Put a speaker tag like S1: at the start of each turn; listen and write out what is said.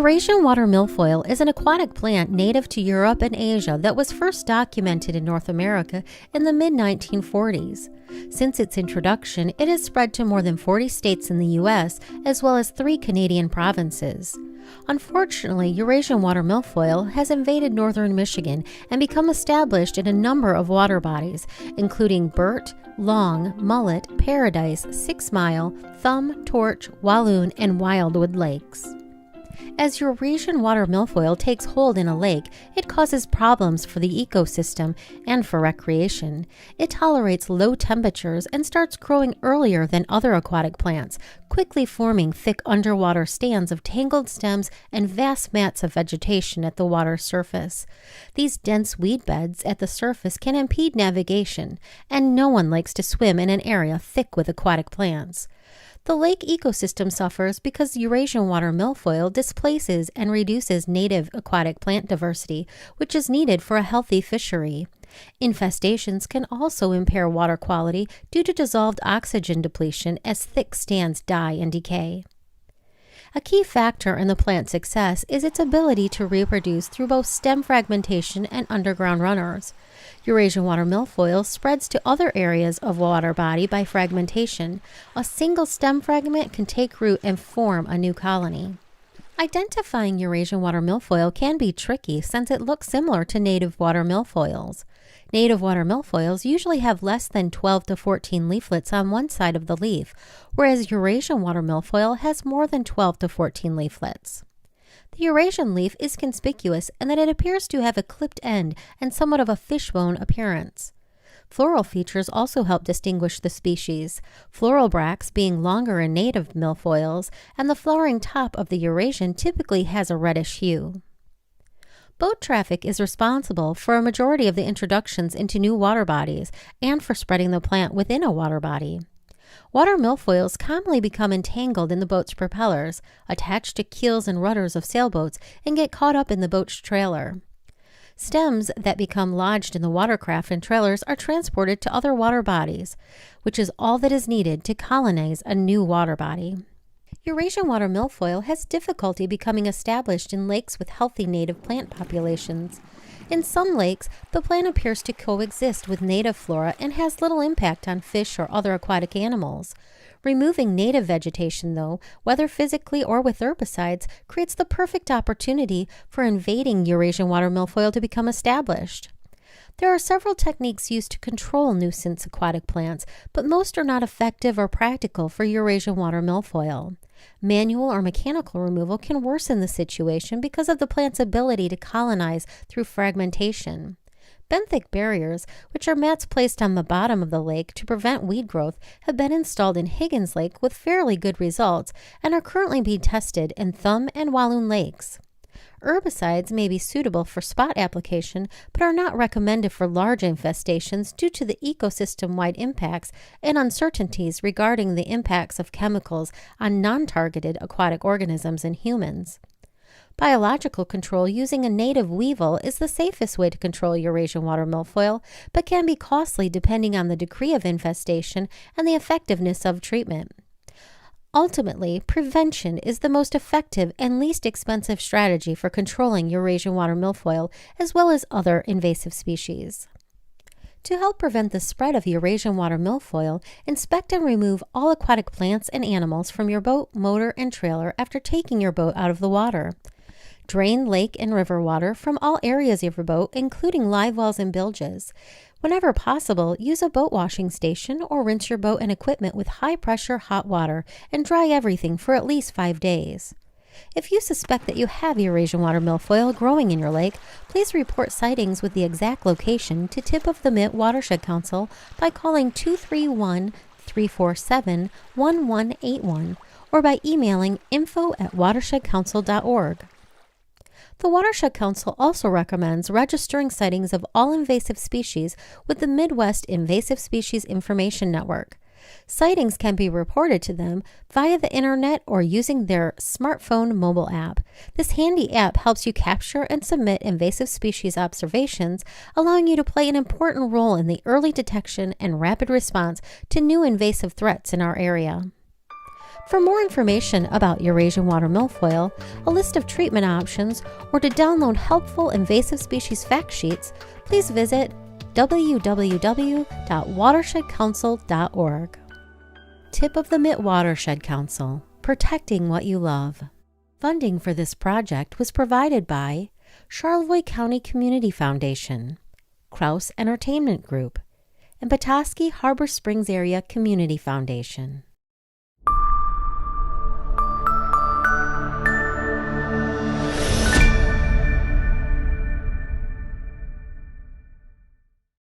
S1: Eurasian watermilfoil is an aquatic plant native to Europe and Asia that was first documented in North America in the mid-1940s. Since its introduction, it has spread to more than 40 states in the U.S., as well as 3 Canadian provinces. Unfortunately, Eurasian watermilfoil has invaded northern Michigan and become established in a number of water bodies, including Burt, Long, Mullet, Paradise, 6 Mile, Thumb, Torch, Walloon, and Wildwood lakes. As Eurasian watermilfoil takes hold in a lake, it causes problems for the ecosystem and for recreation. It tolerates low temperatures and starts growing earlier than other aquatic plants, quickly forming thick underwater stands of tangled stems and vast mats of vegetation at the water's surface. These dense weed beds at the surface can impede navigation, and no one likes to swim in an area thick with aquatic plants. The lake ecosystem suffers because Eurasian watermilfoil displaces and reduces native aquatic plant diversity, which is needed for a healthy fishery. Infestations can also impair water quality due to dissolved oxygen depletion as thick stands die and decay. A key factor in the plant's success is its ability to reproduce through both stem fragmentation and underground runners. Eurasian watermilfoil spreads to other areas of water body by fragmentation. A single stem fragment can take root and form a new colony. Identifying Eurasian watermilfoil can be tricky since it looks similar to native watermilfoils. Native watermilfoils usually have less than 12 to 14 leaflets on one side of the leaf, whereas Eurasian watermilfoil has more than 12 to 14 leaflets. The Eurasian leaf is conspicuous in that it appears to have a clipped end and somewhat of a fishbone appearance. Floral features also help distinguish the species, floral bracts being longer in native milfoils, and the flowering top of the Eurasian typically has a reddish hue. Boat traffic is responsible for a majority of the introductions into new water bodies and for spreading the plant within a water body. Watermilfoils commonly become entangled in the boat's propellers, attached to keels and rudders of sailboats, and get caught up in the boat's trailer. Stems that become lodged in the watercraft and trailers are transported to other water bodies, which is all that is needed to colonize a new water body. Eurasian watermilfoil has difficulty becoming established in lakes with healthy native plant populations. In some lakes, the plant appears to coexist with native flora and has little impact on fish or other aquatic animals. Removing native vegetation, though, whether physically or with herbicides, creates the perfect opportunity for invading Eurasian watermilfoil to become established. There are several techniques used to control nuisance aquatic plants, but most are not effective or practical for Eurasian watermilfoil. Manual or mechanical removal can worsen the situation because of the plant's ability to colonize through fragmentation. Benthic barriers, which are mats placed on the bottom of the lake to prevent weed growth, have been installed in Higgins Lake with fairly good results and are currently being tested in Thumb and Walloon lakes. Herbicides may be suitable for spot application, but are not recommended for large infestations due to the ecosystem-wide impacts and uncertainties regarding the impacts of chemicals on non-targeted aquatic organisms and humans. Biological control using a native weevil is the safest way to control Eurasian watermilfoil, but can be costly depending on the degree of infestation and the effectiveness of treatment. Ultimately, prevention is the most effective and least expensive strategy for controlling Eurasian watermilfoil as well as other invasive species. To help prevent the spread of Eurasian watermilfoil, inspect and remove all aquatic plants and animals from your boat, motor, and trailer after taking your boat out of the water. Drain lake and river water from all areas of your boat, including live wells and bilges. Whenever possible, use a boat washing station or rinse your boat and equipment with high-pressure hot water and dry everything for at least 5 days. If you suspect that you have Eurasian watermilfoil growing in your lake, please report sightings with the exact location to tip of the Mitt Watershed Council by calling 231-347-1181 or by emailing info@watershedcouncil.org. The Watershed Council also recommends registering sightings of all invasive species with the Midwest Invasive Species Information Network. Sightings can be reported to them via the internet or using their smartphone mobile app. This handy app helps you capture and submit invasive species observations, allowing you to play an important role in the early detection and rapid response to new invasive threats in our area. For more information about Eurasian Watermilfoil, a list of treatment options, or to download helpful invasive species fact sheets, please visit www.watershedcouncil.org. Tip of the Mitt Watershed Council: protecting what you love. Funding for this project was provided by Charlevoix County Community Foundation, Crouse Entertainment Group, and Petoskey-Harbor Springs Area Community Foundation.